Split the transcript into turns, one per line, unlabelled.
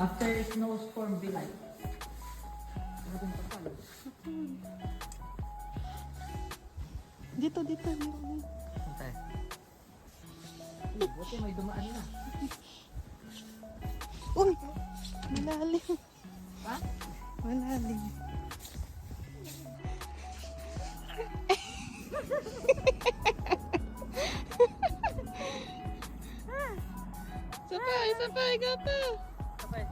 After snowstorm, be light. Maraming kapal.
Dito.
Okay. Buti may dumaan na.
Uy! Malalim.
Ha?
Malalim. Sabay, ikaw pa.
Sabay.